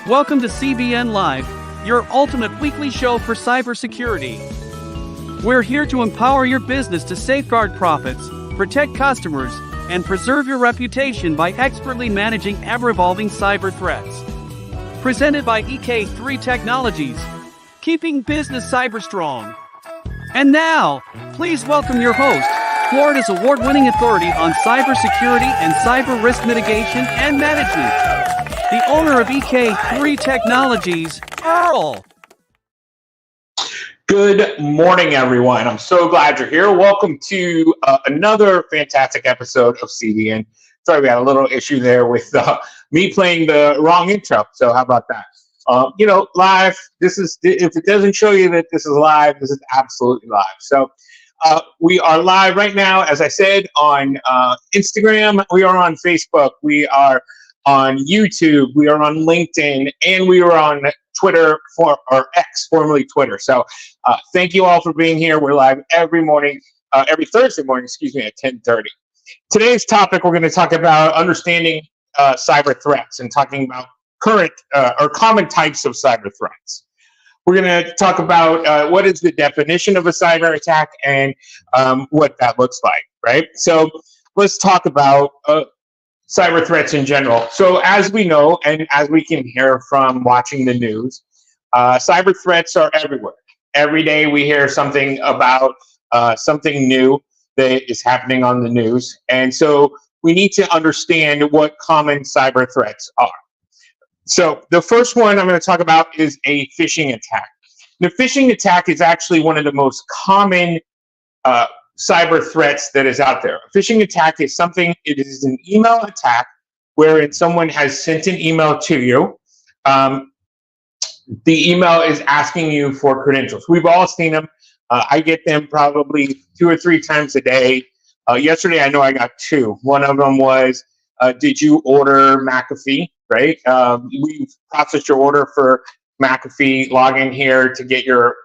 Welcome to CBN Live, your ultimate weekly show for cybersecurity. We're here to empower your business to safeguard profits, protect customers, and preserve your reputation by expertly managing ever-evolving cyber threats. Presented by EK3 Technologies, keeping business cyber strong. And now, please welcome your host, Florida's award-winning authority on cybersecurity and cyber risk mitigation and management, the owner of EK3 Technologies, Earl. Good morning, everyone. I'm so glad you're here. Welcome to another fantastic episode of CBN. Sorry, we had a little issue there with me playing the wrong intro. So how about that? Live. This is, if it doesn't show you that this is live, this is absolutely live. So we are live right now, as I said, on Instagram. We are on Facebook. We are on YouTube. We are on LinkedIn, and we are on Twitter, or X, formerly Twitter. So thank you all for being here. We're live every morning, every Thursday morning, at 10:30. Today's topic, we're going to talk about understanding cyber threats and talking about current or common types of cyber threats. We're going to talk about what is the definition of a cyber attack and what that looks like, right? So let's talk about cyber threats in general. So as we know, and as we can hear from watching the news, cyber threats are everywhere. Every day we hear something about something new that is happening on the news. And so we need to understand what common cyber threats are. So the first one I'm going to talk about is a phishing attack. The phishing attack is actually one of the most common cyber threats that is out there. A phishing attack is it is an email attack wherein someone has sent an email to you. The email is asking you for credentials. We've all seen them. I get them probably 2 or 3 times a day. Yesterday, I know I got 2. One of them was, did you order McAfee, right? We've processed your order for McAfee. Log in here to get your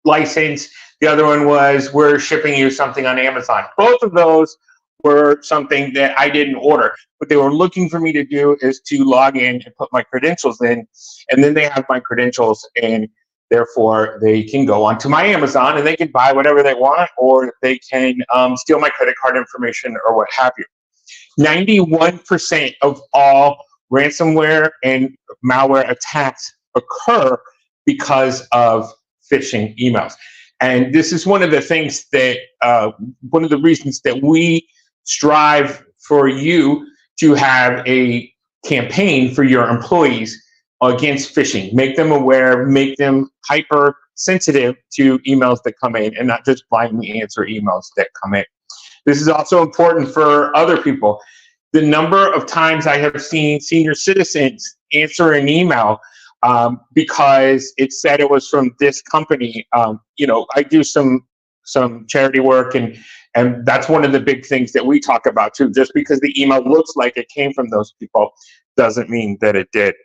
license. The other one was, we're shipping you something on Amazon. Both of those were something that I didn't order. What they were looking for me to do is to log in and put my credentials in, and then they have my credentials, and therefore they can go onto my Amazon and they can buy whatever they want, or they can steal my credit card information or what have you. 91% of all ransomware and malware attacks occur because of phishing emails. And this is one of the things that, one of the reasons that we strive for you to have a campaign for your employees against phishing. Make them aware, make them hyper sensitive to emails that come in and not just blindly answer emails that come in. This is also important for other people. The number of times I have seen senior citizens answer an email because it said it was from this company. I do some charity work, and that's one of the big things that we talk about too. Just because the email looks like it came from those people doesn't mean that it did.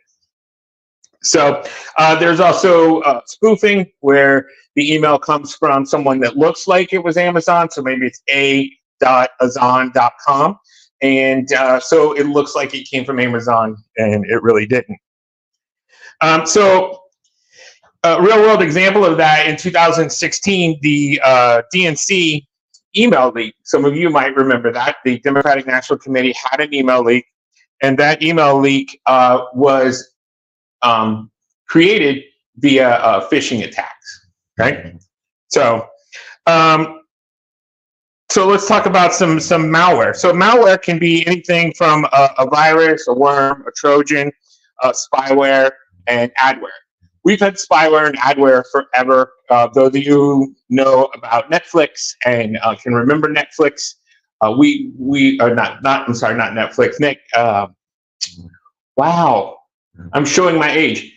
So there's also spoofing, where the email comes from someone that looks like it was Amazon. So maybe it's a.azon.com. And so it looks like it came from Amazon, and it really didn't. So a real-world example of that, in 2016, the DNC email leak. Some of you might remember that. The Democratic National Committee had an email leak, and that email leak was created via phishing attacks, right? So let's talk about some malware. So malware can be anything from a virus, a worm, a Trojan, spyware, and adware. We've had spyware and adware forever. Those of you who know about Netflix and can remember Netflix, we are not Netflix. Nick, wow, I'm showing my age.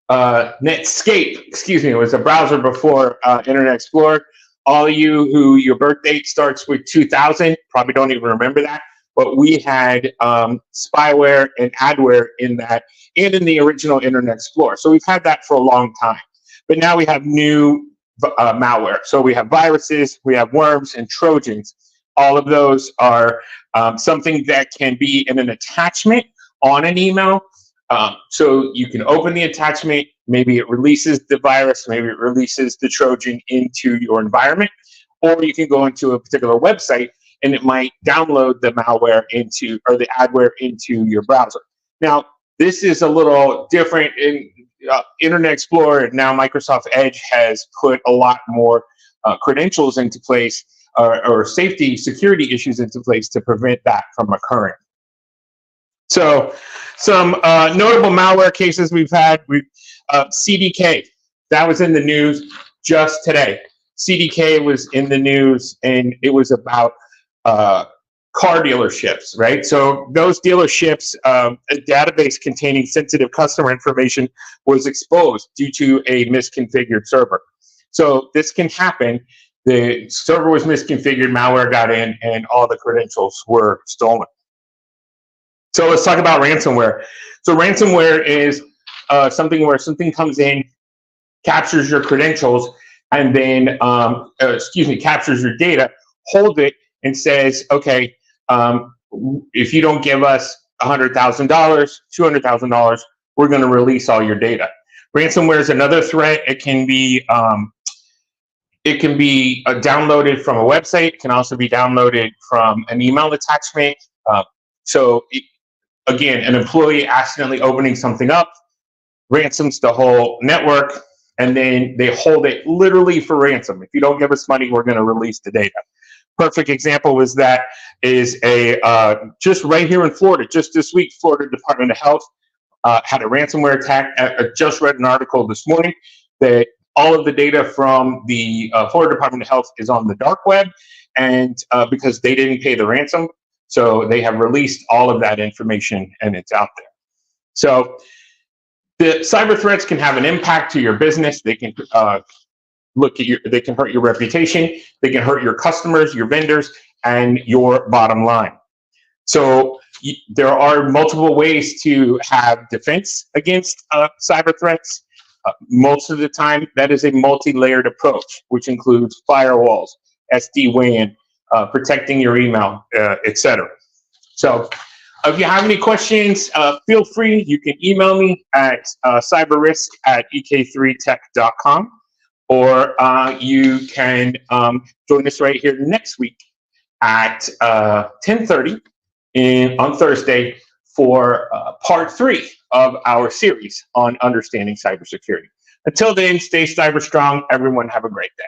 Netscape, excuse me, was a browser before Internet Explorer. All of you who your birth date starts with 2000 probably don't even remember that, but we had spyware and adware in that, and in the original Internet Explorer. So we've had that for a long time. But now we have new malware. So we have viruses, we have worms, and Trojans. All of those are something that can be in an attachment on an email, So you can open the attachment, maybe it releases the virus, maybe it releases the Trojan into your environment, or you can go into a particular website and it might download the malware into, or the adware into your browser. Now, this is a little different in Internet Explorer. Now Microsoft Edge has put a lot more credentials into place, or safety security issues into place to prevent that from occurring. So some notable malware cases we've had, CDK, that was in the news just today. CDK was in the news, and it was about car dealerships, right? So those dealerships, a database containing sensitive customer information was exposed due to a misconfigured server. So this can happen. The server was misconfigured, malware got in, and all the credentials were stolen. So let's talk about ransomware. So ransomware is something where something comes in, captures your credentials, and then, captures your data, holds it, and says, okay, if you don't give us $100,000, $200,000, we're going to release all your data. Ransomware is another threat. It can be downloaded from a website. It can also be downloaded from an email attachment. Again, an employee accidentally opening something up, ransoms the whole network, and then they hold it literally for ransom. If you don't give us money, we're going to release the data. Perfect example is just right here in Florida, just this week, Florida Department of Health had a ransomware attack. I just read an article this morning that all of the data from the Florida Department of Health is on the dark web, and because they didn't pay the ransom, so they have released all of that information, and it's out there. So the cyber threats can have an impact to your business. They can they can hurt your reputation. They can hurt your customers, your vendors, and your bottom line. So there are multiple ways to have defense against cyber threats. Most of the time, that is a multi-layered approach, which includes firewalls, SD-WAN, protecting your email, etc. So if you have any questions, feel free. You can email me at cyberrisk@ek3tech.com, or you can join us right here next week at 10:30 on Thursday for part 3 of our series on understanding cybersecurity. Until then, stay cyber strong. Everyone have a great day.